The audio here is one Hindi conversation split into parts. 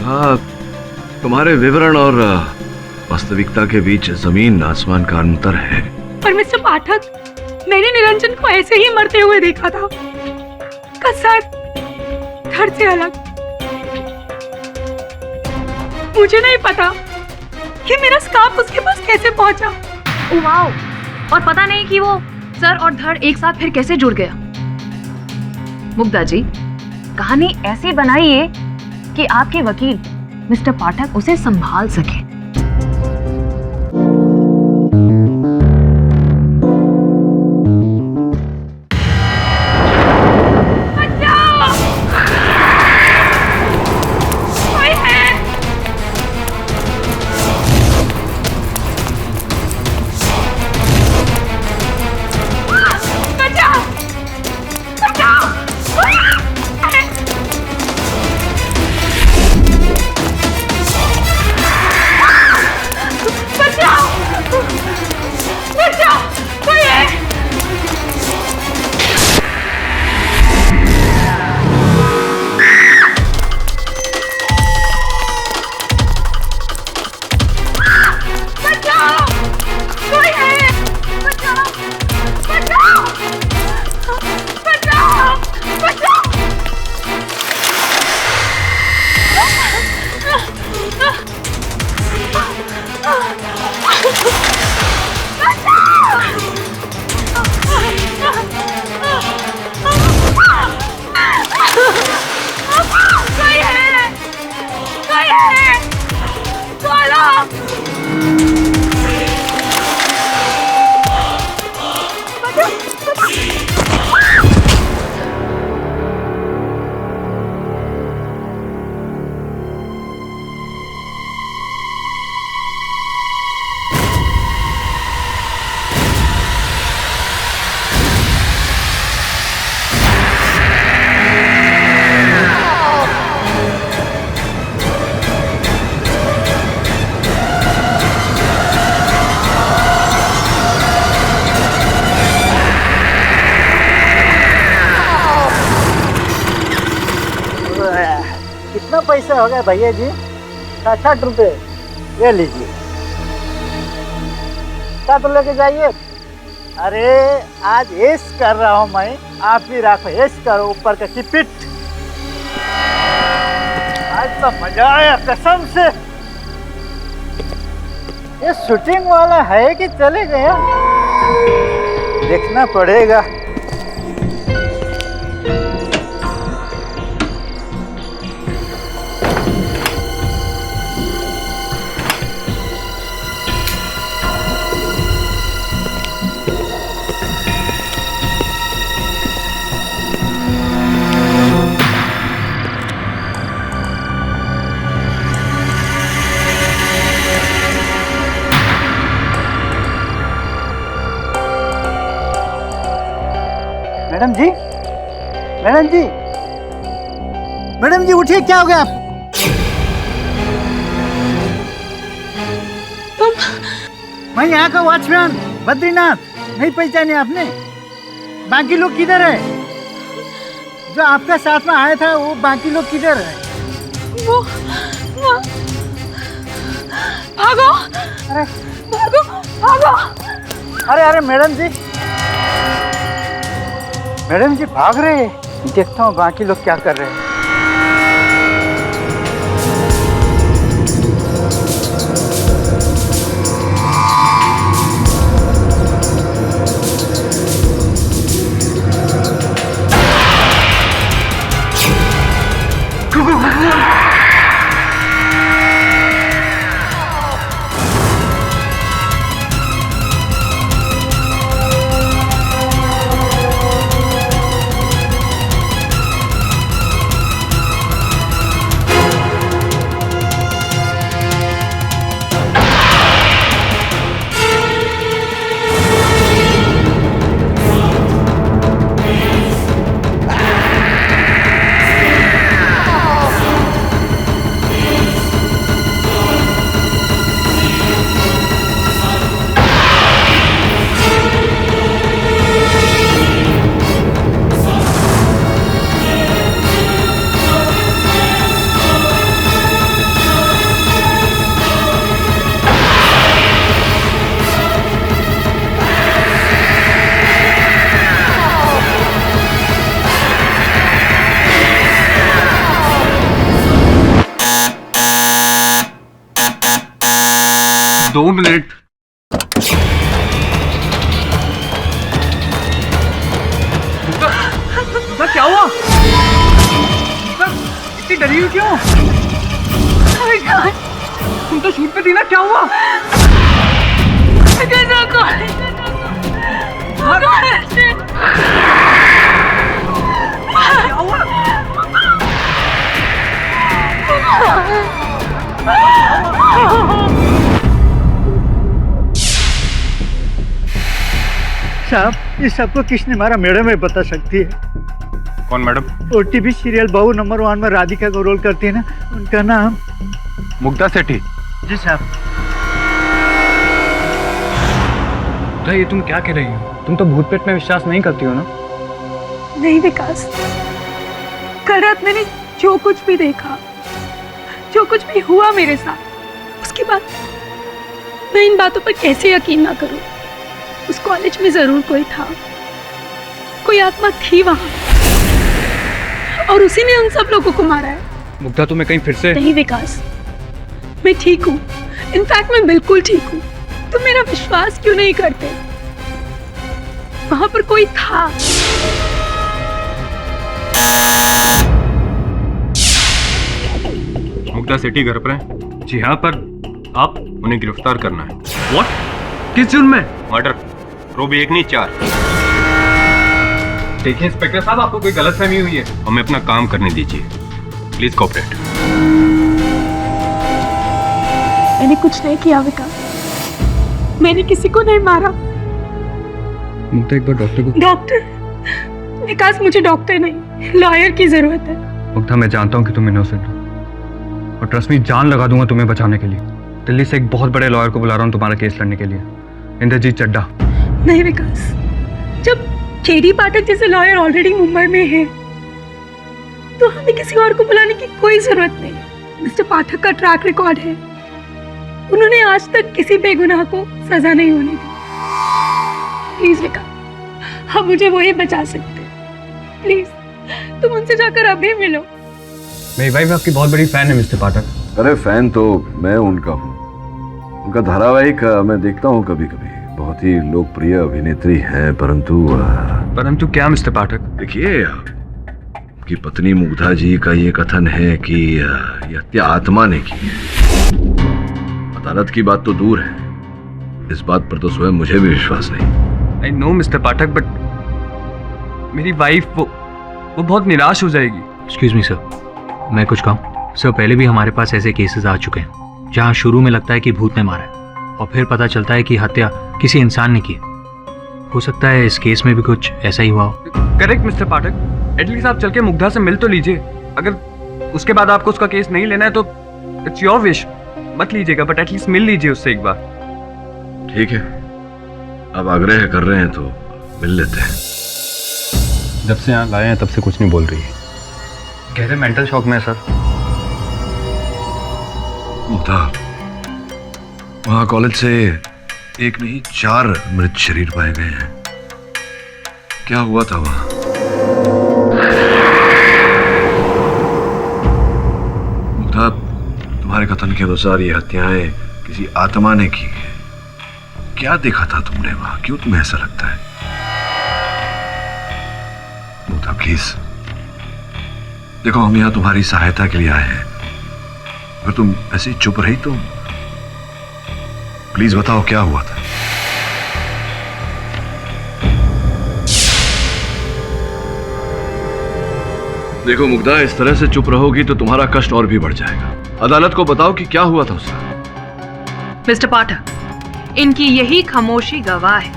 हाँ, तुम्हारे विवरण और वास्तविकता के बीच जमीन आसमान का अंतर है। पर मिस्टर पाठक, मैंने निरंजन को ऐसे ही मरते हुए देखा था, का सर धड़ से अलग। मुझे नहीं पता कि मेरा स्कार्फ उसके पास कैसे पहुंचा। Oh wow! और पता नहीं कि वो सर और धड़ एक साथ फिर कैसे जुड़ गया। मुग्धा जी, कहानी ऐसी बनाइए कि आपके वकील मिस्टर पाठक उसे संभाल सके। पैसे हो गए भैया जी? 60 रुपये ये लीजिए। 60 लेके जाइए। अरे आज ऐश कर रहा हूँ मैं, आप भी रखो, ऐश करो ऊपर का किपिट। आज तो मजा आया कसम से। ये शूटिंग वाला है कि चले गया, देखना पड़ेगा। मैडम जी, मैडम जी, मैडम जी उठिए, क्या हो गया आप? तुम? मैं यहाँ का वॉचमैन बद्रीनाथ, नहीं पहचाने आपने? बाकी लोग किधर है? जो आपका साथ में आया था वो बाकी लोग किधर है? वो भागो! अरे भागो भागो! अरे मैडम जी, मैडम जी भाग रहे हैं। देखता हूँ बाकी लोग क्या कर रहे हैं। 2 मिनट। मुग्धा, क्या हुआ? मुग्धा, इतनी डरी हुई क्यों? तुम तो शूट पे थी ना, क्या हुआ? क्या हुआ? साहब, इस सबको किसने मारा मैडम है बता सकती है? कौन मैडम? ओटीवी सीरियल बहू नंबर 1 में राधिका को रोल करती है ना, उनका नाम मुग्धा सेठी। जी साहब। ये तुम क्या कह रही हो? तुम तो भूत प्रेत में विश्वास नहीं करती हो ना? नहीं विकास, कल रात मैंने जो कुछ भी देखा, जो कुछ भी हुआ मेरे साथ, उसके बाद मैं इन बातों पर कैसे यकीन ना करूं? उस कॉलेज में जरूर कोई था, कोई आत्मा थी वहां, और उसी ने उन सब लोगों को मारा है। मुग्धा, तुम्हें कहीं फिर से? नहीं विकास, मैं ठीक हूँ। इनफैक्ट मैं बिल्कुल ठीक हूँ। तुम मेरा विश्वास क्यों नहीं करते? वहां पर कोई था। मुग्धा सेठी घर पर है? जी हाँ, पर आप उन्हें गिरफ्तार करना है। What? किस जुर्म में? मर्डर। रोबी 1 नहीं 4। देखिए इंस्पेक्टर साहब, आपको कोई गलतफहमी हुई है। हमें अपना काम करने दीजिए, प्लीज कोऑपरेट। मैंने कुछ नहीं किया विकास, मैंने किसी को नहीं मारा। मुग्धा, एक बार डॉक्टर को। डॉक्टर? विकास, मुझे डॉक्टर नहीं, लॉयर की जरूरत है। मुग्धा, मैं जानता हूँ कि तुम इनोसेंट हो, और ट्रस्ट मी, जान लगा दूंगा तुम्हें बचाने के लिए। दिल्ली से एक बहुत बड़े लॉयर को बुला रहा हूँ तुम्हारा केस लड़ने के लिए, इंद्रजीत चड्ढा। नहीं विकास, जब केडी पाठक जैसे लॉयर ऑलरेडी मुंबई में है, तो हमें किसी और को बुलाने की कोई जरूरत नहीं। मिस्टर पाठक का ट्रैक रिकॉर्ड है, उन्होंने आज तक किसी बेगुनाह को सजा नहीं होने दी। प्लीज विकास, हम मुझे वही बचा सकते हैं। प्लीज तुम उनसे जाकर अभी मिलो। मेरी वाइफ आपकी बहुत बड़ी फैन है मिस्टर पाठक। अरे फैन तो मैं उनका हूँ, उनका धारावाहिक मैं देखता हूँ कभी कभी। बहुत ही लोकप्रिय अभिनेत्री हैं, परंतु क्या मिस्टर पाठक? देखिए, कि पत्नी मुग्धा जी का ये कथन है कि ये हत्या आत्मा ने की है। अदालत की बात तो दूर है, इस बात पर तो स्वयं मुझे भी विश्वास नहीं। I know mister Pathak, but मेरी वाइफ वो बहुत निराश हो जाएगी। एक्सक्यूज मी सर, मैं कुछ कहूँ? सर, पहले भी हमारे पास ऐसे केसेस आ चुके हैं जहाँ शुरू में लगता है कि भूत ने मारा है और फिर पता चलता है कि हत्या किसी इंसान ने की। हो सकता है इस केस में भी कुछ ऐसा ही हुआ हो। करेक्ट मिस्टर पाठक, एटलीस्ट आप चल के मुग्धा से मिल तो लीजिए। अगर उसके बाद आपको उसका केस नहीं लेना है तो इट्स योर विश, मत लीजिएगा, बट एटलीस्ट मिल लीजिए उससे एक बार। ठीक है, अब आग्रह कर रहे हैं तो मिल लेते हैं। जब से यहाँ लाए हैं तब से कुछ नहीं बोल रही है। गहरे मेंटल शॉक में सर। मुग्धा, वहाँ कॉलेज से 1 नहीं 4 मृत शरीर पाए गए हैं। क्या हुआ था वहाँ? मुग्धा, तुम्हारे कथन के अनुसार ये हत्याएं किसी आत्मा ने की है। क्या देखा था तुमने वहां? क्यों तुम्हें ऐसा लगता है? मुग्धा प्लीज, देखो हम यहाँ तुम्हारी सहायता के लिए आए हैं। अगर तुम ऐसे ही चुप रही तो प्लीज बताओ क्या हुआ था। देखो मुग्धा, इस तरह से चुप रहोगी तो तुम्हारा कष्ट और भी बढ़ जाएगा। अदालत को बताओ कि क्या हुआ था उसका। मिस्टर पाठक, इनकी यही खामोशी गवाह है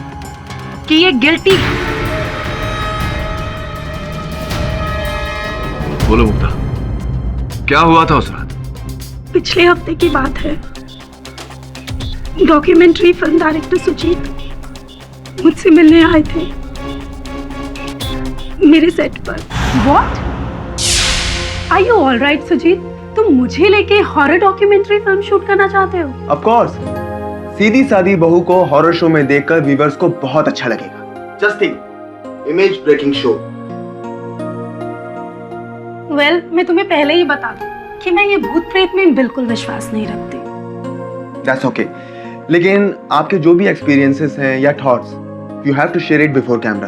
कि ये गिल्टी है। बोलो मुग्धा, क्या हुआ था उस रात? पिछले हफ्ते की बात है। डॉक्यूमेंट्री फिल्म डायरेक्टर सुजीत मुझसे मिलने आए थे मेरे सेट पर। What? Are you all right Sujit? तुम मुझे लेके हॉरर डॉक्यूमेंट्री फिल्म शूट करना चाहते हो? ऑफ कोर्स, सीधी सादी बहू को हॉरर शो में देखकर व्यूअर्स को बहुत अच्छा लगेगा। Just think, image breaking show. Well, मैं तुम्हें पहले ही बता दूं कि मैं ये भूत प्रेत में बिल्कुल विश्वास नहीं रखती। That's okay. लेकिन आपके जो भी एक्सपीरियंसेस हैं या thoughts, you have to share it before camera.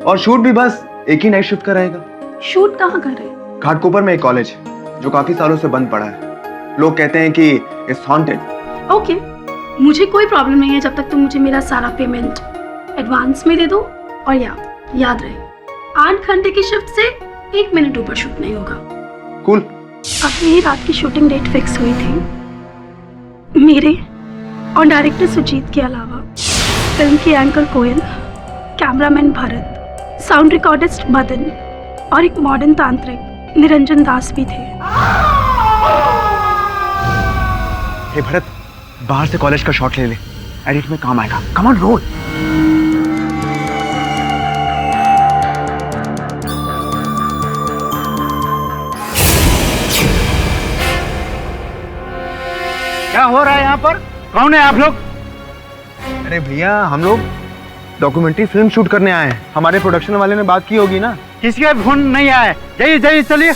और शूट भी बस एक ही नाइट शिफ्ट का रहेगा। शूट कहाँ कर रहे हैं? घाटकोपर में एक कॉलेज जो काफी सालों से बंद पड़ा है। लोग कहते हैं कि इट्स हॉन्टेड। ओके, मुझे कोई प्रॉब्लम नहीं है जब तक तुम मुझे मेरा सारा पेमेंट एडवांस में दे दो। और याद रहे 8 घंटे की शिफ्ट से 1 मिनट ऊपर शूट नहीं होगा। कूल। अपनी रात की शूटिंग डेट फिक्स हुई थी। मेरे और डायरेक्टर सुजीत के अलावा फिल्म की anchor Koyal, cameraman Bharat, sound recordist Madan और एक मॉडर्न तांत्रिक निरंजन दास भी थे। हे भरत, बाहर से कॉलेज का शॉट ले ले, एडिट में काम आएगा। Come on roll. क्या हो रहा है यहाँ पर? कौन है आप लोग? अरे भैया, हम लोग डॉक्यूमेंट्री फिल्म शूट करने आए हैं। हमारे प्रोडक्शन वाले ने बात की होगी ना। किसी का फोन नहीं आया है। जाइए जाइए, चलिए।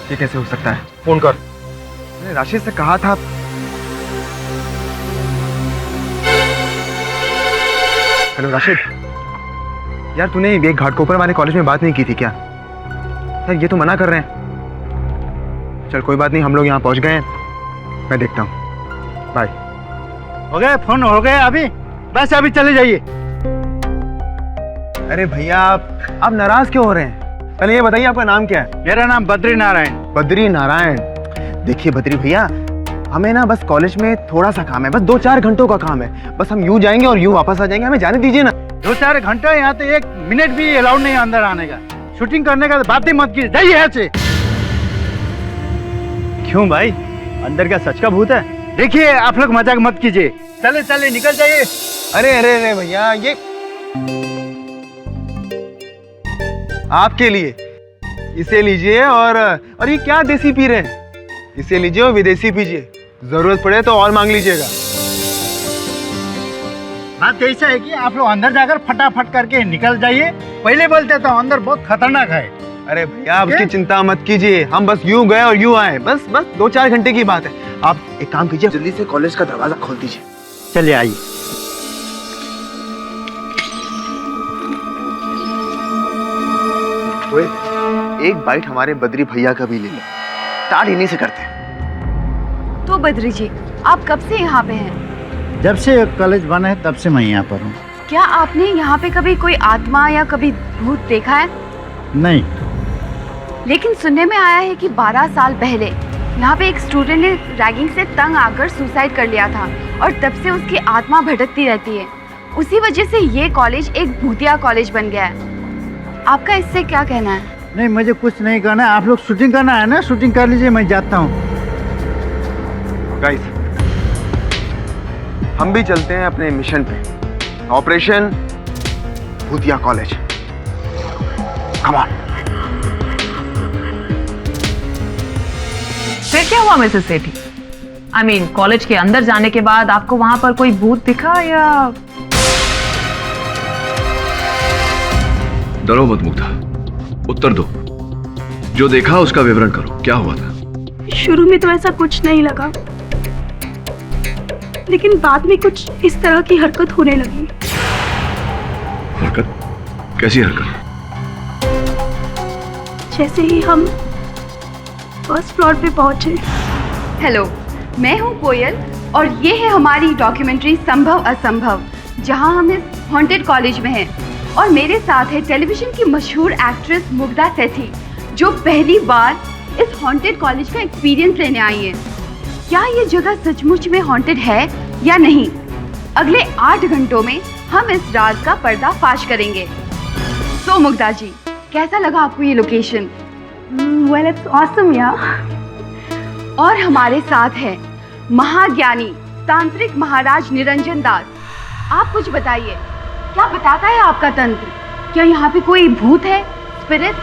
ये कैसे हो सकता है? फोन कर। मैंने राशिद से कहा था। हेलो राशिद, यार तूने ये घाटकोपर वाले कॉलेज में बात नहीं की थी क्या? यार ये तो मना कर रहे हैं। चल कोई बात नहीं, हम लोग यहाँ पहुँच गए हैं, मैं देखता हूँ। बाय। हो गए? फोन हो गए अभी? बस अभी चले जाइए। अरे भैया, आप नाराज क्यों हो रहे हैं? पहले ये बताइए आपका नाम क्या है? मेरा नाम बद्री नारायण। बद्री नारायण। देखिए बद्री भैया, हमें ना बस कॉलेज में थोड़ा सा काम है, बस 2-4 घंटों का काम है। बस हम यूं जाएंगे और यूं वापस आ जाएंगे, हमें जाने दीजिए ना। 2-4 घंटा? यहाँ तो 1 मिनट भी अलाउड नहीं है अंदर आने का। शूटिंग करने का बात ही मत कीजिए, जाइए यहाँ से। क्यों भाई, अंदर क्या सच का भूत है? देखिए आप लोग मजाक मत कीजिए, चले चले निकल जाइए। अरे अरे अरे भैया, ये आपके लिए, इसे लीजिए। और ये क्या देसी पी रहे हैं? इसे लीजिए और विदेशी पीजिए, जरूरत पड़े तो और मांग लीजिएगा। बात ऐसा है कि आप लोग अंदर जाकर फटाफट करके निकल जाइए। पहले बोलते तो अंदर बहुत खतरनाक है। अरे भैया, आप उसकी चिंता मत कीजिए, हम बस यूं गए और यूं आए। बस 2-4 घंटे की बात है। आप एक काम कीजिए, जल्दी से कॉलेज का दरवाजा खोल दीजिए। चलिए आइए। तो एक बाइट हमारे बद्री भैया का भी ले लो, स्टार्ट इन्हीं से करते हैं। तो बद्री जी, आप कब से यहाँ पे हैं? जब से कॉलेज बना है तब से मैं यहाँ पर हूँ। क्या आपने यहाँ पे कभी कोई आत्मा या कभी भूत देखा है? नहीं। लेकिन सुनने में आया है कि 12 साल पहले यहाँ पे एक स्टूडेंट ने रैगिंग से तंग आकर सुसाइड कर लिया था और तब से उसकी आत्मा भटकती रहती है। उसी वजह से ये कॉलेज एक भूतिया कॉलेज बन गया है। आपका इससे क्या कहना है? नहीं, मुझे कुछ नहीं करना है। आप लोग शूटिंग करना है ना, शूटिंग कर लीजिए, मैं जाता हूँ। गाइस, हम भी चलते हैं अपने मिशन पे, ऑपरेशन भूतिया कॉलेज। Come on. फिर क्या हुआ Mrs Sethi? I mean, college के अंदर जाने के बाद आपको वहां पर कोई भूत दिखा या? डरो मत मुग्धा, उत्तर दो। जो देखा उसका विवरण करो, क्या हुआ था? शुरू में तो ऐसा कुछ नहीं लगा, लेकिन बाद में कुछ इस तरह की हरकत होने लगी। हरकत? कैसी हरकत? जैसे ही हम फर्स्ट फ्लोर पे पहुंचे। हेलो, मैं हूँ कोयल और ये है हमारी डॉक्यूमेंट्री संभव असंभव, जहाँ हम इस हॉन्टेड कॉलेज में हैं। और मेरे साथ है टेलीविजन की मशहूर एक्ट्रेस मुग्धा सेठी, जो पहली बार इस हॉन्टेड कॉलेज का एक्सपीरियंस लेने आई है। क्या ये जगह सचमुच में हॉन्टेड है या नहीं? अगले 8 घंटों में हम इस राज का पर्दाफाश करेंगे। तो मुग्धा जी, कैसा लगा आपको ये location? Well, it's awesome, yeah. और हमारे साथ है महाज्ञानी तांत्रिक महाराज निरंजन दास। आप कुछ बताइए, क्या बताता है आपका तंत्र? क्या यहाँ पे कोई भूत है, स्पिरिट?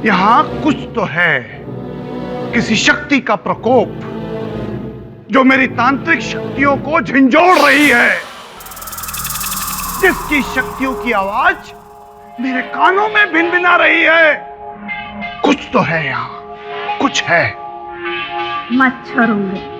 यहाँ कुछ तो है, किसी शक्ति का प्रकोप जो मेरी तांत्रिक शक्तियों को झंझोड़ रही है, जिसकी शक्तियों की आवाज मेरे कानों में भिनभिना रही है। कुछ तो है यहाँ, कुछ है। मच्छर होंगे।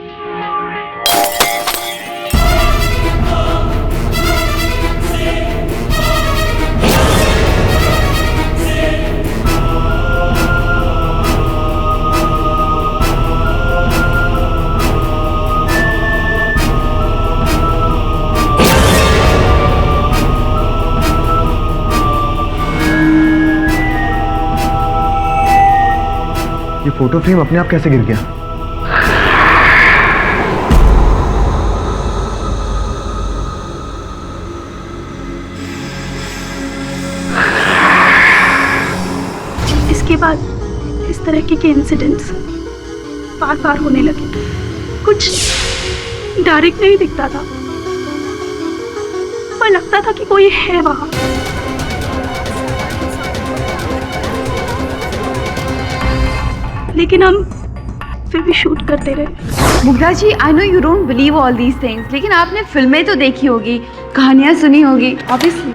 ये फोटो फ्रेम अपने आप कैसे गिर गया? इसके बाद इस तरह के इंसिडेंट्स बार बार होने लगे। कुछ डायरेक्ट नहीं दिखता था, पर लगता था कि कोई है वहां। लेकिन हम फिर भी शूट करते रहे। Mugdha ji, I know you don't believe all these things, लेकिन आपने फिल्में तो देखी होगी, कहानियां सुनी होगी, ऑब्वियसली।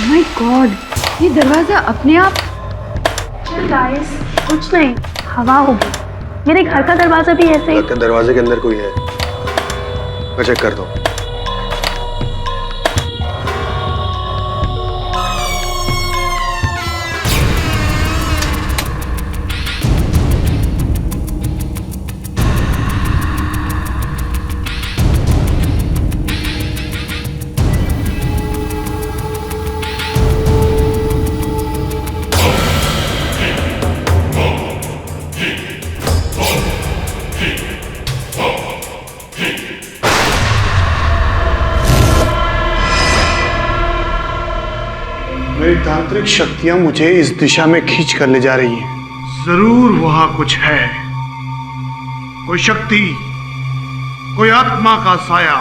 माय गॉड, ये दरवाजा अपने आप। गाइस, कुछ नहीं, हवा होगी। मेरे घर का दरवाजा भी ऐसे ही। दरवाजे के अंदर कोई है, मैं चेक करता हूँ। मेरी तांत्रिक शक्तियां मुझे इस दिशा में खींच कर ले जा रही हैं। जरूर वहां कुछ है, कोई शक्ति, कोई आत्मा का साया।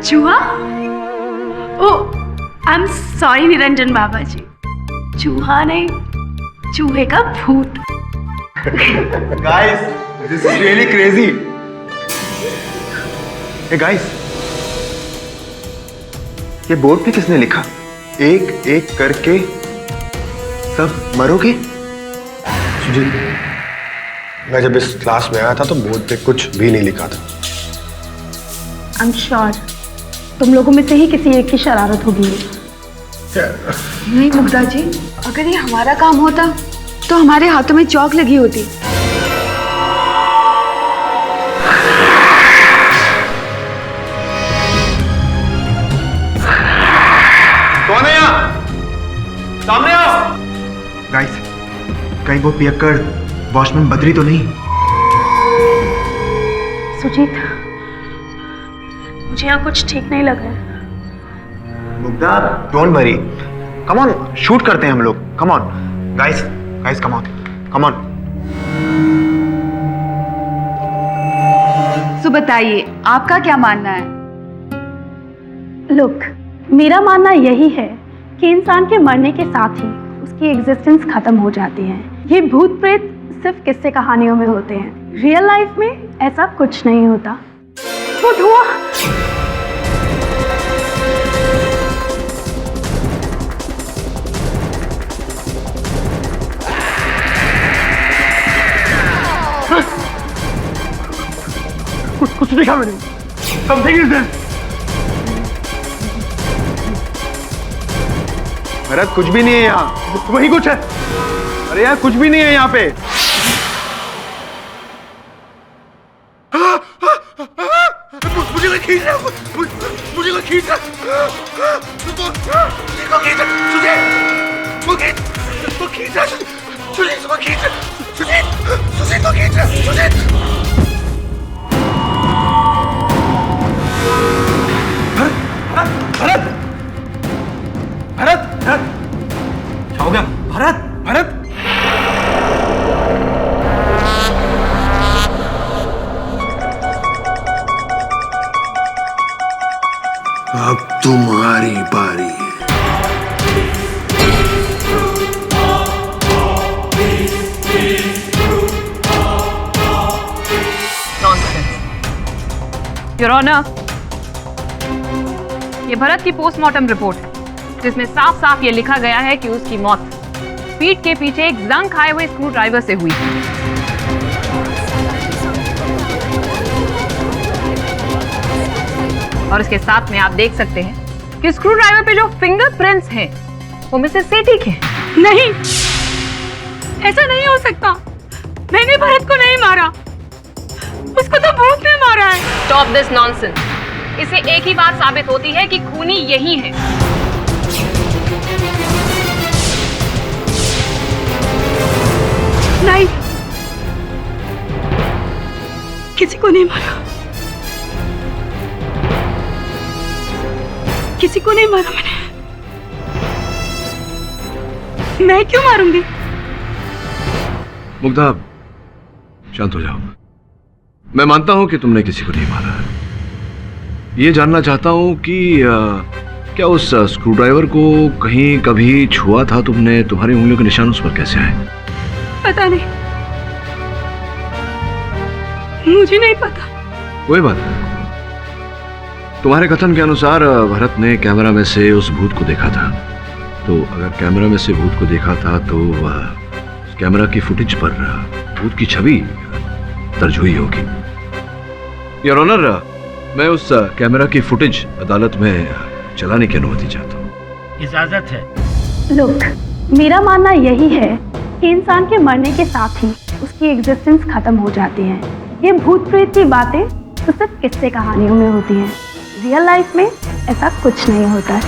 चूहा? ओ, आई एम सॉरी निरंजन बाबा जी, चूहा नहीं, चूहे का भूत। Guys, this is really crazy. Hey guys, ये बोर्ड पे किसने लिखा? एक एक करके सब मरोगे? सुजीत, मैं जब इस क्लास में आया था तो बोर्ड पे कुछ भी नहीं लिखा था। आई एम श्योर तुम लोगों में से ही किसी एक की शरारत होगी। नहीं मुग्धा जी, अगर ये हमारा काम होता तो हमारे हाथों में चौक लगी होती। कौन है यहाँ? सामने आओ। गाइस, कहीं वो पियक्कड़ वॉचमैन बद्री तो नहीं? सुजीत, मुझे यहाँ कुछ ठीक नहीं लग रहा है। Mugdha, don't worry, come on, shoot करते हैं हम लोग। Come on guys, guys come on, come on. So बताइए, आपका क्या मानना है? लुक, मेरा मानना यही है कि इंसान के मरने के साथ ही उसकी एग्जिस्टेंस खत्म हो जाती है। ये भूत प्रेत सिर्फ किस्से कहानियों में होते हैं, रियल लाइफ में ऐसा कुछ नहीं होता। वो धुआं, कुछ देखा मैंने। Something is there. भरत, कुछ भी नहीं है यहाँ। वही कुछ है। अरे यार, कुछ भी नहीं है यहाँ पे। मुझे कोई खींच रहा है, मुझे कोई खींच रहा है। इसको खींच सुजीत, सुजीत इसको खींच, सुजीत इसको खींच, सुजीत सुजीत को खींच, सुजीत। भरत भरत भरत क्या हो गया? भरत भरत अब तुम्हारी बारी है। योर ऑनर, ये भरत की पोस्टमार्टम रिपोर्ट है जिसमें साफ साफ ये लिखा गया है कि उसकी मौत पीठ के पीछे एक जंग खाए हुए स्क्रू ड्राइवर से हुई। और इसके साथ में आप देख सकते हैं कि स्क्रू ड्राइवर पे जो फिंगरप्रिंट्स हैं वो मिसेस सेठी के हैं। नहीं, ऐसा नहीं हो सकता। मैंने भरत को नहीं मारा, उसको तो भूत ने मारा है। Stop this nonsense. इसे एक ही बात साबित होती है कि खूनी यही है। नहीं, किसी को नहीं मारा, किसी को नहीं मारा मैंने। मैं क्यों मारूंगी? मुग्धा, शांत हो जाओ। मैं मानता हूं कि तुमने किसी को नहीं मारा। ये जानना चाहता हूं कि क्या उस स्क्रू ड्राइवर को कहीं कभी छुआ था तुमने? तुम्हारी उंगलियों के निशान उस पर कैसे आए? पता नहीं, मुझे नहीं पता। कोई बात नहीं। तुम्हारे कथन के अनुसार भरत ने कैमरा में से उस भूत को देखा था, तो अगर कैमरा में से भूत को देखा था तो उस कैमरा की फुटेज पर भूत की छवि दर्ज हुई होगी। योर ऑनर, मैं उस कैमरा की फुटेज अदालत में चलाने की अनुमति चाहता हूँ। इजाजत है। लुक, मेरा मानना यही है कि इंसान के मरने के साथ ही उसकी एग्जिस्टेंस खत्म हो जाती है। ये भूत प्रेत की बातें तो सिर्फ किस्से कहानियों में होती हैं। रियल लाइफ में ऐसा कुछ नहीं होता है।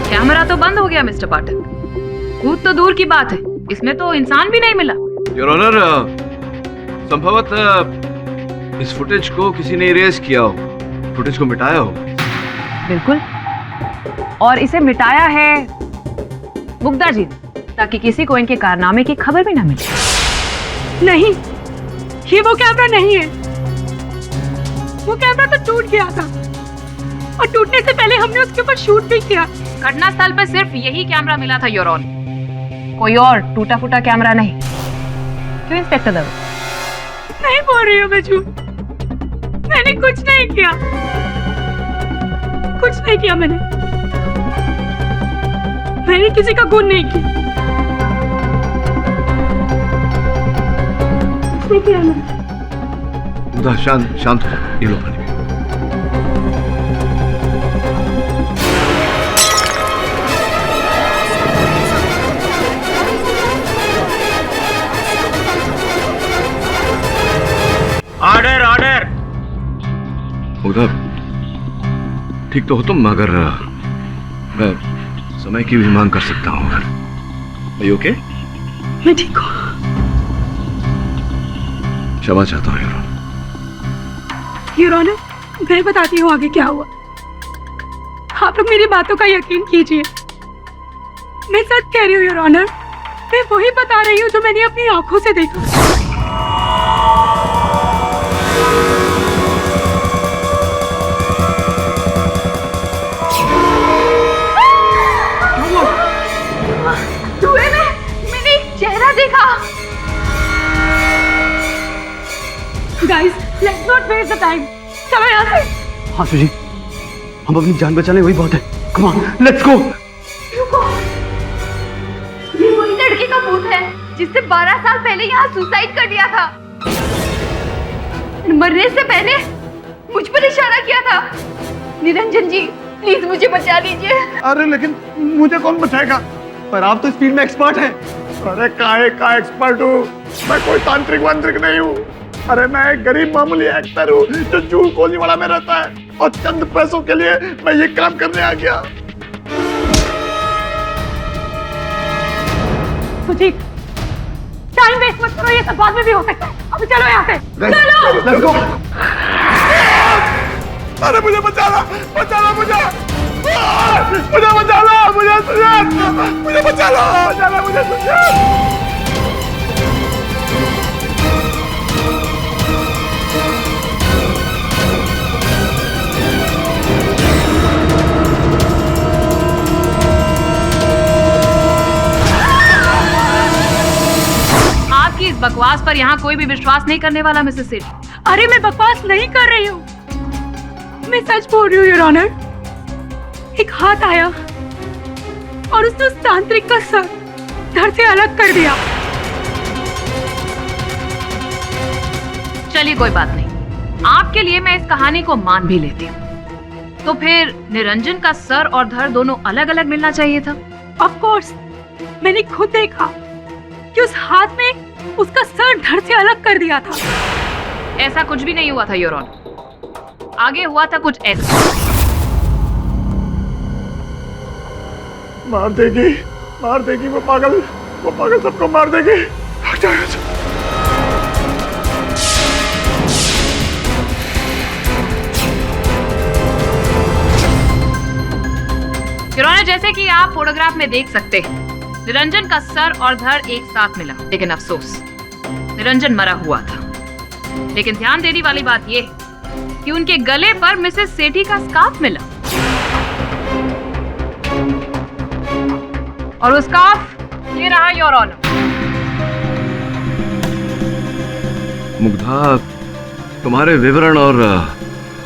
कैमरा तो बंद हो गया मिस्टर पाठक। भूत तो दूर की बात है, इसमें तो इंसान भी नहीं मिला। योर ऑनर, संभवतः इस फुटेज को किसी ने इरेज किया हो, फुटेज को मिटाया हो। बिल्कुल, और इसे मिटाया है मुग्धा जी, ताकि किसी को इनके कारनामे की खबर भी ना मिले। नहीं, ये वो कैमरा नहीं है। वो कैमरा तो टूट गया था और टूटने से पहले हमने उसके ऊपर शूट भी किया। घटना स्थल पर सिर्फ यही कैमरा मिला था योर ऑनर, कोई और टूटा फूटा कैमरा नहीं। क्यों इंस्पेक्टर दवे? नहीं बोल रही हूँ मैं झूठ। मैंने कुछ नहीं किया, कुछ नहीं किया मैंने किसी का खून नहीं किया। कुछ नहीं किया मैंने। मुग्धा, शांत शांत हो जाओ। ये लो पानी। Order order. मुग्धा, ठीक तो हो तुम, मगर मैं समय की भी मांग कर सकता हूँ। Are you okay? मैं ठीक हूँ। क्षमा चाहता हूँ योर ऑनर, मैं बताती हूँ आगे क्या हुआ। आप लोग मेरी बातों का यकीन कीजिए, मैं सच कह रही हूँ योर ऑनर। मैं वही बता रही हूँ जो मैंने अपनी आंखों से देखा। धुएं में मैंने एक चेहरा देखा। Guys, let's not waste the time. चलो यहाँ से। हाँ सुजी, हम अपनी जान बचा लें, वही बहुत है। Come on, let's go. रुको, ये वही लड़के का भूत है जिसने 12 साल पहले यहाँ सुसाइड कर लिया था। मरने से पहले मुझ पर इशारा किया था। निरंजन जी, प्लीज मुझे बचा लीजिए। अरे लेकिन मुझे कौन बचाएगा? पर आप तो इस फील्ड में एक्सपर्ट हैं। अरे काहे का एक्सपर्ट हूँ मैं, कोई तांत्रिक वांत्रिक नहीं हूँ। अरे मैं एक गरीब मामूली एक्टर हूँ जो जूल कोलीवाड़ा में रहता है और चंद पैसों के लिए मैं ये काम करने आ गया। सुजीत, टाइम वेस्ट मत करो, ये सब बाद में भी हो सकता है। अभी चलो यहाँ से, चलो। Let's go। अरे मुझे बचाना, बचाना मुझे बचाना, मुझे बचाना, मुझे सुजीत। आपकी इस बकवास पर यहाँ कोई भी विश्वास नहीं करने वाला मिसेस सेठी। अरे मैं बकवास नहीं कर रही हूँ, मैं सच बोल रही हूँ योर ऑनर। एक हाथ आया और उसने उस तांत्रिक का सर धड़ से अलग कर दिया। चलिए कोई बात नहीं, आपके लिए मैं इस कहानी को मान भी लेती हूँ। तो फिर निरंजन का सर और धड़ दोनों अलग अलग मिलना चाहिए था। ऑफ कोर्स, मैंने खुद देखा कि उस हाथ में उसका सर धड़ से अलग कर दिया था। ऐसा कुछ भी नहीं हुआ था योर ऑनर, आगे हुआ था कुछ ऐसा। मार देगी वो पागल सबको मार देगी। भाग जाओ यहाँ से। योर ऑनर, जैसे कि आप फोटोग्राफ में देख सकते हैं, निरंजन का सर और धड़ एक साथ मिला, लेकिन अफसोस निरंजन मरा हुआ था। लेकिन ध्यान देने वाली बात यह है कि उनके गले पर मिसेस सेठी का स्कार्फ मिला, और वो स्कार्फ ये रहा योर ऑनर। मुग्धा, तुम्हारे विवरण और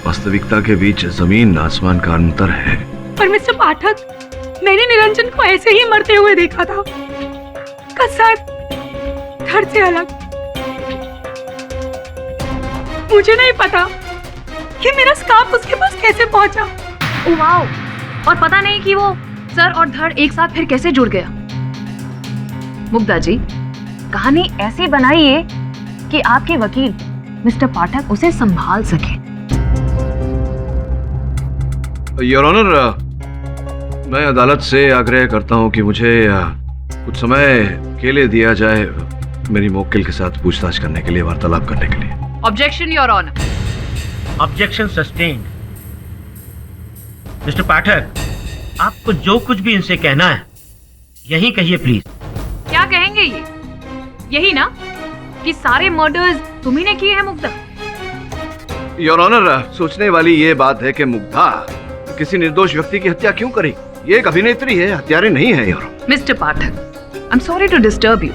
वास्तविकता के बीच जमीन आसमान का अंतर है। पर मिस्टर पाठक, मैंने निरंजन को ऐसे ही मरते हुए देखा था, का सर धड़ से अलग। मुझे नहीं पता कि मेरा स्कार्फ उसके पास कैसे पहुंचा। ओह वाओ, और पता नहीं कि वो सर और धड़ एक साथ फिर कैसे जुड़ गया। मुग्धा जी, कहानी ऐसी बनाइए कि आपके वकील मिस्टर पाठक उसे संभाल सके। योर ऑनर, मैं अदालत से आग्रह करता हूं कि मुझे कुछ समय अकेले दिया जाए मेरी मुवक्किल के साथ पूछताछ करने के लिए, वार्तालाप करने के लिए। Objection your honour. Objection sustained. Mister Pathak, आपको जो कुछ भी इनसे कहना है यही कहिए प्लीज। क्या कहेंगे ये? यही ना कि सारे मर्डर्स तुम्ही ने किए हैं मुग्धा? योर ऑनर, सोचने वाली ये बात है कि मुग्धा किसी निर्दोष व्यक्ति की हत्या क्यों करेगी। ये एक अभिनेत्री है, हत्यारे नहीं है। Your mister Pathak, I am sorry to disturb you,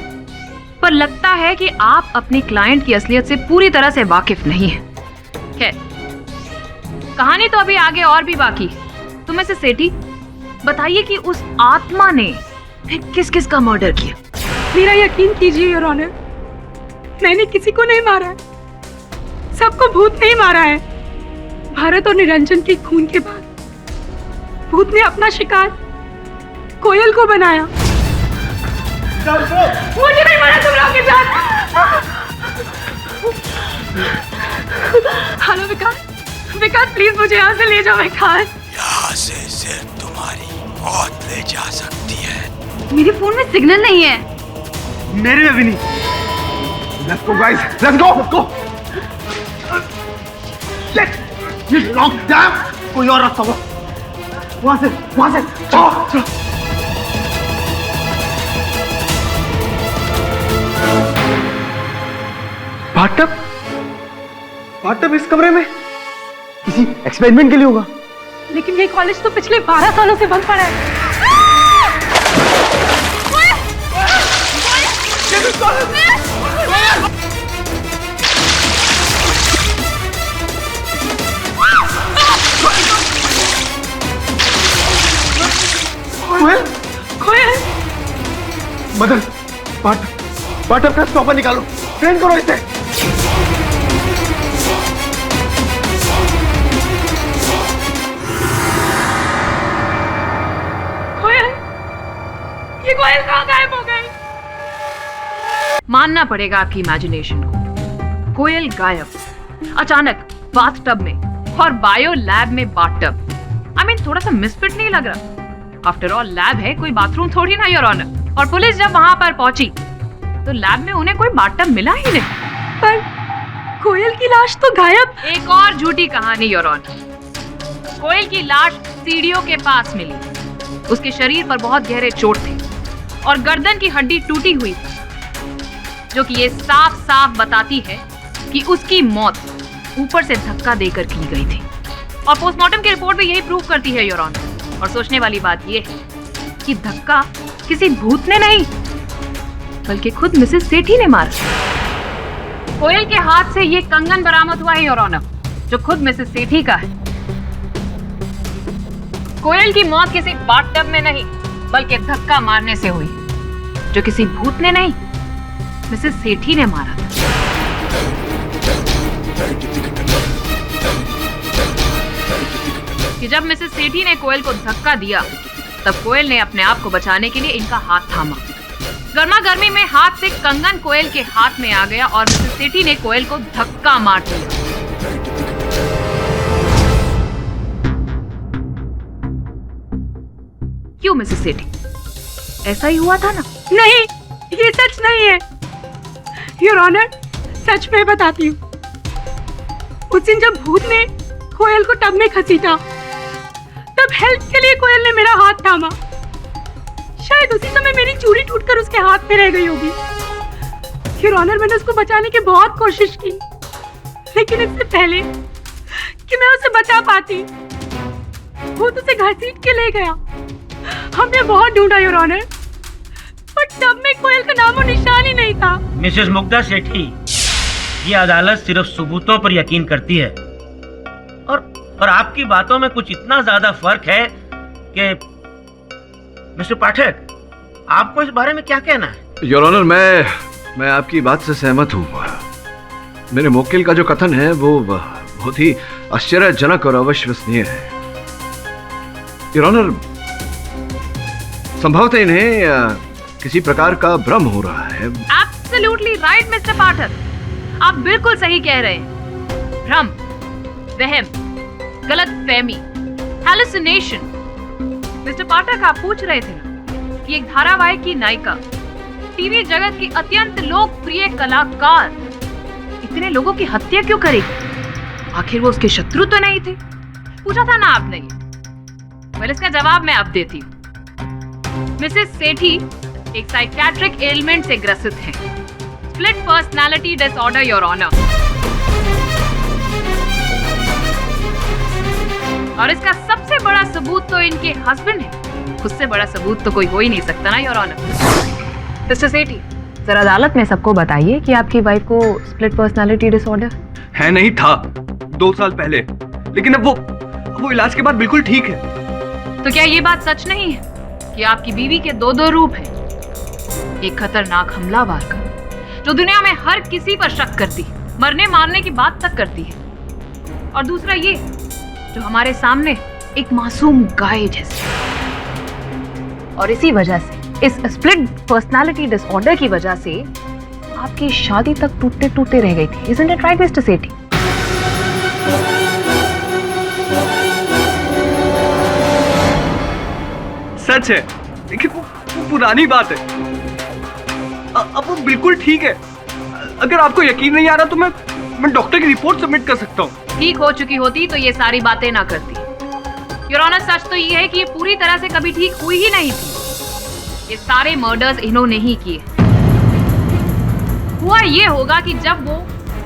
पर लगता है कि आप अपनी क्लाइंट की असलियत से पूरी तरह से वाकिफ नहीं हैं। खैर, कहानी तो अभी आगे और भी बाकी है। तो मिसेस सेठी, बताइए कि उस आत्मा ने फिर किस किस का मर्डर किया? मेरा यकीन कीजिए योर ऑनर, मैंने किसी को नहीं मारा है, सबको भूत ने ही मारा है। भारत और निरंजन के खून के बाद भूत ने अपना शिकार कोयल को बनाया। मुझे नहीं मारा तुम लोगों के साथ। हेलो विकास, विकास प्लीज मुझे यहाँ से ले जाओ। विकास, यहाँ से सिर्फ तुम्हारी मौत ले जा सकती है। मेरे फोन में सिग्नल नहीं है। मेरे में भी नहीं। Let's go guys, let's go. ये लॉक डैम, कोई और रास्ता होगा। वहां से चलो। पार्टनर इस कमरे में किसी एक्सपेरिमेंट के लिए होगा। लेकिन ये कॉलेज तो पिछले 12 सालों से बंद पड़ा है। कोयल, मदन, पार्टनर का स्टॉपर निकालो, ट्रेन करो इसे। ये कोयल कहाँ गायब हो गई? मानना पड़ेगा आपकी इमेजिनेशन को। कोयल गायब अचानक बाथटब में और बायो लैब में बाथटब। आई मीन थोड़ा सा मिसफिट नहीं लग रहा? आफ्टर ऑल लैब है, कोई बाथरूम थोड़ी ना योर ऑनर। और पुलिस जब वहां पर पहुंची तो लैब में उन्हें कोई बाथटब मिला ही नहीं। पर कोयल की लाश तो गायब। एक और झूठी कहानी योर ऑनर। कोयल की लाश सीढ़ियों के पास मिली। उसके शरीर पर बहुत गहरे चोट थे और गर्दन की हड्डी टूटी हुई थी, जो कि ये साफ साफ बताती है कि उसकी मौत ऊपर से धक्का देकर की गई थी। और पोस्टमार्टम की रिपोर्ट भी यही प्रूव करती है योर ऑनर। और सोचने वाली बात यह है कि धक्का किसी भूत ने नहीं बल्कि खुद मिसेस सेठी ने मारा। कोयल के हाथ से ये कंगन बरामद हुआ है योर ऑनर, जो खुद मिसेस सेठी का है। कोयल की मौत किसी बाथटब में नहीं बल्कि धक्का मारने से हुई, जो किसी भूत ने नहीं मिसेस सेठी ने मारा था। कि जब मिसेस सेठी ने कोयल को धक्का दिया तब कोयल ने अपने आप को बचाने के लिए इनका हाथ थामा। गर्मा गर्मी में हाथ से कंगन कोयल के हाथ में आ गया और मिसेस सेठी ने कोयल को धक्का मार दिया। क्यों मिसेस सेठी, ऐसा ही हुआ था ना? नहीं, ये सच नहीं है योर ऑनर। सच में बताती हूँ। उस दिन जब भूत ने कोयल को टब में घसीटा तब हेल्प के लिए कोयल ने मेरा हाथ थामा। शायद उसी समय मेरी चूड़ी टूटकर उसके हाथ में रह गई होगी। योर ऑनर, मैंने उसको बचाने की बहुत कोशिश की, लेकिन इससे पहले कि मैं उसे बचा पाती भूत उसे घसीट के ले गया। हमने बहुत ढूंढा योर ऑनर, पर टब में कोयल का नामो निशान ही नहीं था। मिसेस मुग्धा सेठी, ये अदालत सिर्फ सबूतों पर यकीन करती है और आपकी बातों में कुछ इतना ज्यादा फर्क है कि मिस्टर पाठक, आपको इस बारे में क्या कहना है? योर ऑनर, मैं आपकी बात से सहमत हूँ। मेरे मुवक्किल का जो कथन है वो बहुत ही आश्चर्यजनक और अविश्वसनीय है। योर ऑनर, संभवतः इन्हें किसी प्रकार का भ्रम हो रहा है। एब्सोल्युटली राइट मिस्टर पाठक, आप बिल्कुल सही कह रहे हैं। भ्रम, वहम, गलतफहमी, हैलुसिनेशन। मिस्टर पाठक, आप पूछ रहे थे ना कि एक धारावाहिक की नायिका, टीवी जगत की अत्यंत लोकप्रिय कलाकार इतने लोगों की हत्या क्यों करेगी? आखिर वो उसके शत्रु तो नहीं थे? पूछा था ना आपने। वेल, इसका जवाब मैं अब देती हूँ। मिसेस सेठी एक साइकियाट्रिक एलिमेंट से ग्रसित हैं, split personality disorder your honour. और इसका सबसे बड़ा सबूत तो इनके हस्बैंड है। उससे बड़ा सबूत तो कोई हो ही नहीं सकता ना योर ऑनर। मिस्टर सेठी, जरा अदालत में सबको बताइए कि आपकी वाइफ को स्प्लिट पर्सनालिटी डिसऑर्डर है। नहीं था 2 साल पहले, लेकिन अब वो इलाज के बाद बिल्कुल ठीक है। तो क्या ये बात सच नहीं है कि आपकी बीवी के दो रूप हैं? एक खतरनाक हमलावर का, जो दुनिया में हर किसी पर शक करती है, मरने मारने की बात तक करती है, और दूसरा ये जो हमारे सामने एक मासूम गाय जैसे। और इसी वजह से, इस स्प्लिट पर्सनालिटी डिसऑर्डर की वजह से आपकी शादी तक टूटते टूटते रह गई थी। Isn't it right, मिस्टर सेठी? सच है, लेकिन वो पुरानी बात है। अब वो बिल्कुल ठीक है। अगर आपको यकीन नहीं आ रहा तो मैं डॉक्टर की रिपोर्ट सबमिट कर सकता हूँ। ठीक हो चुकी होती तो ये सारी बातें ना करती। योर ऑनर, सच तो ये है कि ये पूरी तरह से कभी ठीक हुई ही नहीं थी। ये सारे मर्डर्स इन्होंने ही किए। हुआ ये होगा कि जब वो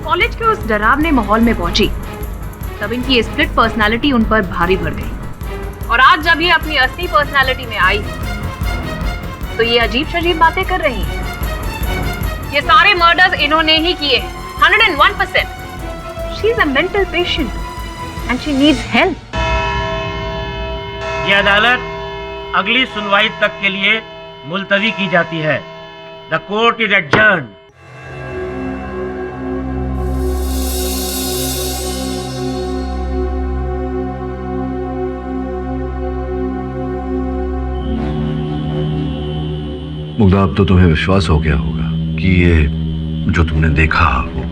कॉलेज के उस डरावने माहौल में पहुंची तब इनकी स्प्लिट पर्सनालिटी उन पर भारी पड़ गई। और आज जब ये अपनी असली पर्सनालिटी में आई तो ये अजीब शजीब बातें कर रही है। ये सारे मर्डर्स इन्होंने ही किए, 101%। She is a mental patient and she needs help. ये अदालत अगली सुनवाई तक के लिए मुलतवी की जाती है। The court is adjourned. Mugdha, अब तो तुम्हें विश्वास हो गया होगा कि ये जो तुमने देखा वो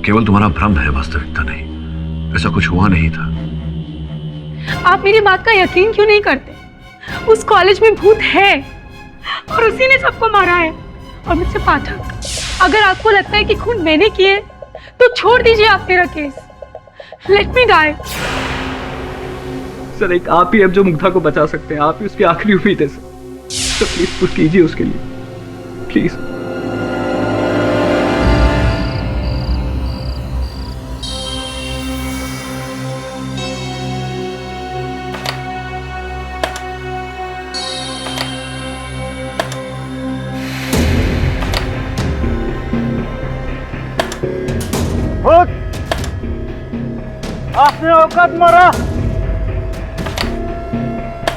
केवल तुम्हारा भ्रम है, वास्तविकता नहीं। ऐसा कुछ हुआ नहीं था। आप मेरी बात का यकीन क्यों नहीं करते? उस कॉलेज में भूत है और उसी ने सबको मारा है। और मिस्टर पाठक, अगर आपको लगता है कि खून मैंने किए तो छोड़ दीजिए आप मेरा केस। Let me die. सर, एक आप ही अब जो मुग्धा को बचा सकते हैं, आप ही उसकी आखिरी उम्मीद है सर। तो प्लीज कुछ कीजिए उसके लिए, प्लीज। आपने औकात मारा,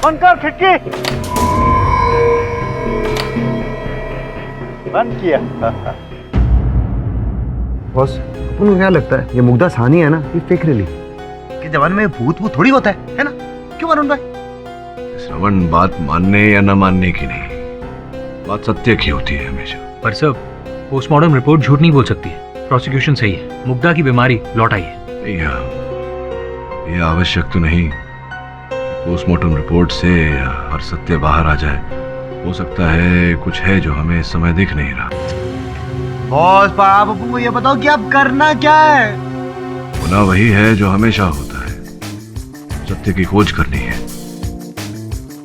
बंद कर खिड़की। बंद किया। बॉस, अपन को क्या लगता है ये मुग्धा सानी है ना, ये फेक रिली के जमाने में भूत वो थोड़ी होता है ना? क्यों वरुण भाई? श्रवण, बात मानने या न मानने की नहीं, बात सत्य की होती है हमेशा। पर सर, पोस्टमार्टम रिपोर्ट झूठ नहीं बोल सकती है। प्रोसिक्यूशन सही है, मुग्धा की बीमारी लौट आई है। ये आवश्यक तो नहीं पोस्टमार्टम रिपोर्ट से हर सत्य बाहर आ जाए। हो सकता है कुछ है जो हमें इस समय दिख नहीं रहा। बॉस, आप अपन को ये बताओ कि आप करना क्या है? होना वही है जो हमेशा होता है, सत्य की खोज करनी है।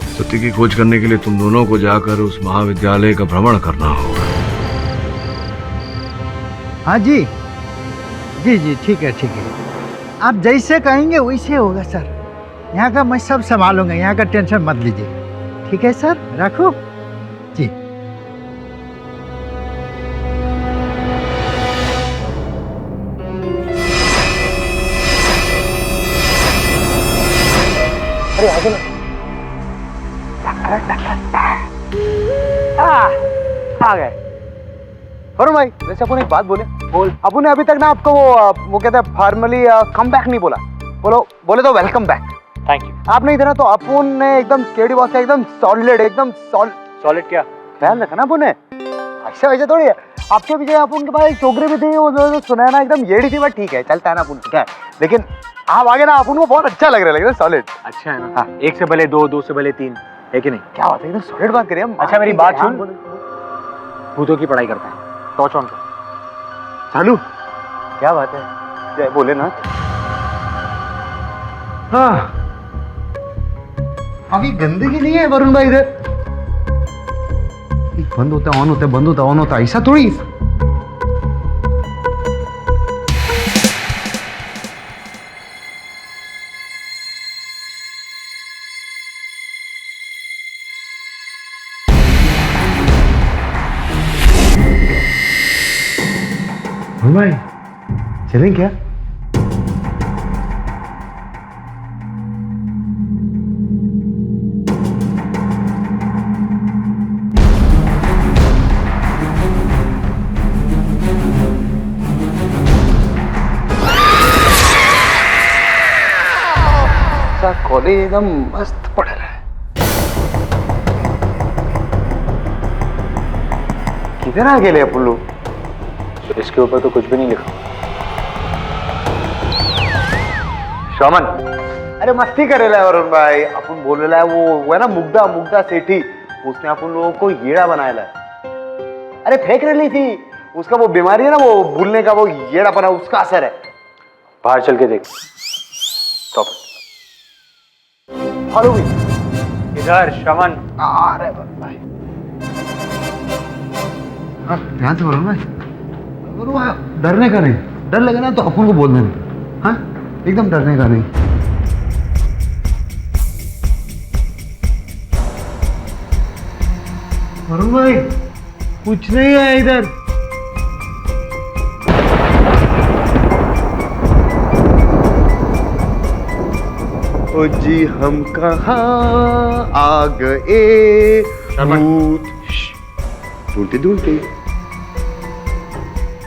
सत्य की खोज करने के लिए तुम दोनों को जाकर उस महाविद्यालय का भ्रमण करना होगा। हाँ जी, जी जी, ठीक है ठीक है। आप जैसे कहेंगे वैसे होगा सर। यहाँ का मैं सब संभालूंगा, यहाँ का टेंशन मत लीजिए। ठीक है सर, रखो जी। अरे आगे ना। आ गए। वरुण भाई, वैसे अपन एक बात बोले। बोल। अपन ने अभी तक ना आपको वो कहते हैं फॉर्मली कम बैक नहीं बोला। बोले तो वेलकम बैक। Thank you. आपने इधर तो अपन ने एकदम केडी बॉस का एकदम सॉलिड, एकदम सॉलिड क्या ख्याल रखा ना अपन ने। ऐसा वैसे थोड़ी है। आपके पीछे अपन के पास एक छोकरी भी थी, वो जो सुना ना एकदम येड़ी थी, बट ठीक है, चलता है ना अपन क्या है। लेकिन आप आगे ना अपन को बहुत अच्छा लग रहा है, एकदम सॉलिड। अच्छा है ना? हाँ। एक से भले दो, दो से भले तीन, है कि नहीं? क्या बात है, एकदम सॉलिड बात करिए हम। अच्छा मेरी बात सुन, भूतों की पढ़ाई करता है, टॉर्च ऑन कर। चालू? क्या बात है, जय बोले ना। हाँ, अभी गंदगी नहीं है वरुण भाई इधर। बंद होता है ऑन होता है, बंद होता है ऑन होता है, ऐसा थोड़ी। वरुण भाई चलें क्या? कॉलेज एकदम मस्त पढ़ रहा है। किधर आ गए अपन लोग? इसके ऊपर तो कुछ भी नहीं लिखा। शोमन, अरे मस्ती करे ला वरुण भाई। अपन बोल रहा है वो है ना मुग्धा सेठी, उसने अपन लोगों को येड़ा बनाया ला। अरे फेंक रही थी, उसका वो बीमारी है ना, वो भूलने का, वो येड़ा बना, उसका असर है। बाहर चल के देख। स्टॉप। फॉलो भी इधर शमन। अरे भाई, हाँ ध्यान से वरुण भाई। डरने का नहीं, डर लगे ना तो अपन को बोलना नहीं। हाँ, एकदम डरने का नहीं। वरुण भाई कुछ नहीं है इधर। ओ जी हम कहाँ आ गए भूत। ढूंढते ढूंढते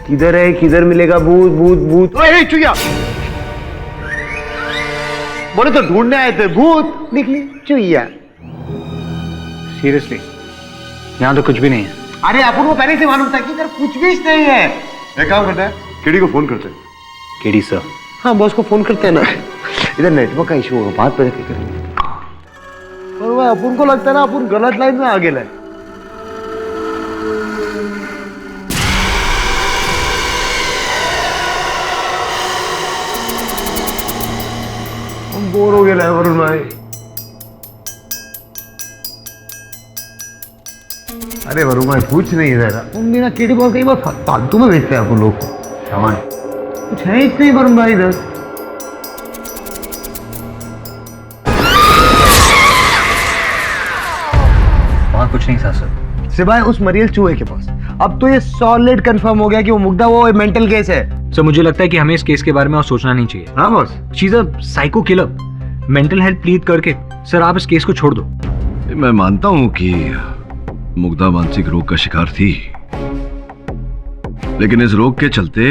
किधर है, किधर मिलेगा भूत भूत भूत। ओए चुया, बोले तो ढूंढने आए थे, भूत निकली चुया। सीरियसली यहाँ तो कुछ भी नहीं है। अरे अपन को पहले से मालूम था कि इधर कुछ भी नहीं है। एक काम करते हैं, केडी को फोन करते हैं। KD sir. हाँ बॉस को फोन करते हैं ना। इधर नेटवर्क का इशू होगा, बात पे रख के करेंगे। पर वह अपन को लगता है ना अपन गलत लाइन में आगे लाए। हम बोर हो गए वरुण भाई। अरे वरुण भाई पूछ नहीं रहा, तुम बिना केडी बॉल कई बार फालतू में बेचते हैं अपन लोग को सामान। कुछ है ही नहीं वरुण भाई इधर। वहाँ कुछ नहीं था सर, सिवाय उस मरियल चूहे के पास। अब तो ये सॉलिड कंफर्म हो गया कि वो मुग्धा वो मेंटल केस है। सर मुझे लगता है कि हमें इस केस के बारे में और सोचना नहीं चाहिए। हाँ boss. She is a psycho killer. Mental health plead करके सर आप इस केस को छोड़ दो। मैं मानता हूं कि मुग्धा मानसिक रोग का शिकार थी, लेकिन इस रोग के चलते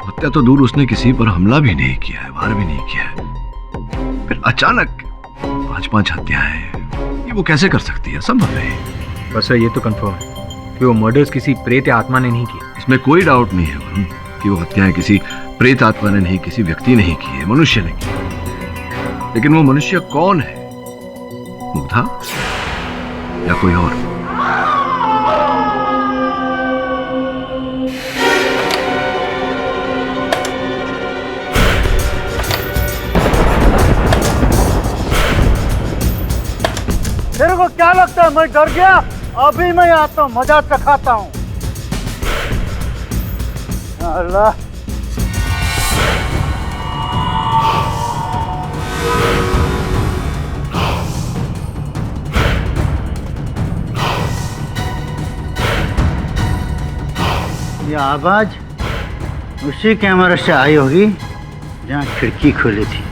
हत्या तो दूर उसने किसी पर हमला भी नहीं किया है, वार भी नहीं किया है। फिर अचानक 5-5 हत्याएं, ये वो कैसे कर सकती है? संभव है। बस सर ये तो कंफर्म है कि वो मर्डर्स किसी प्रेत या आत्मा ने नहीं किए। इसमें कोई डाउट नहीं है वरुण कि वो हत्याएं किसी प्रेत आत्मा ने नहीं, किसी व्यक्ति ने ही की है, मनुष्य ने की। लेकिन वो मनुष्य कौन है? मुग्धा या कोई और? तेरे को क्या लगता है मैं डर गया? अभी मैं आता हूँ, मजा चखाता हूँ। अल्लाह ये आवाज उसी कैमरे से आई होगी जहाँ खिड़की खुली थी।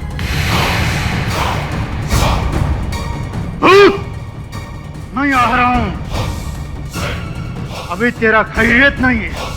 मैं आ रहा हूं, अभी तेरा खैरियत नहीं है।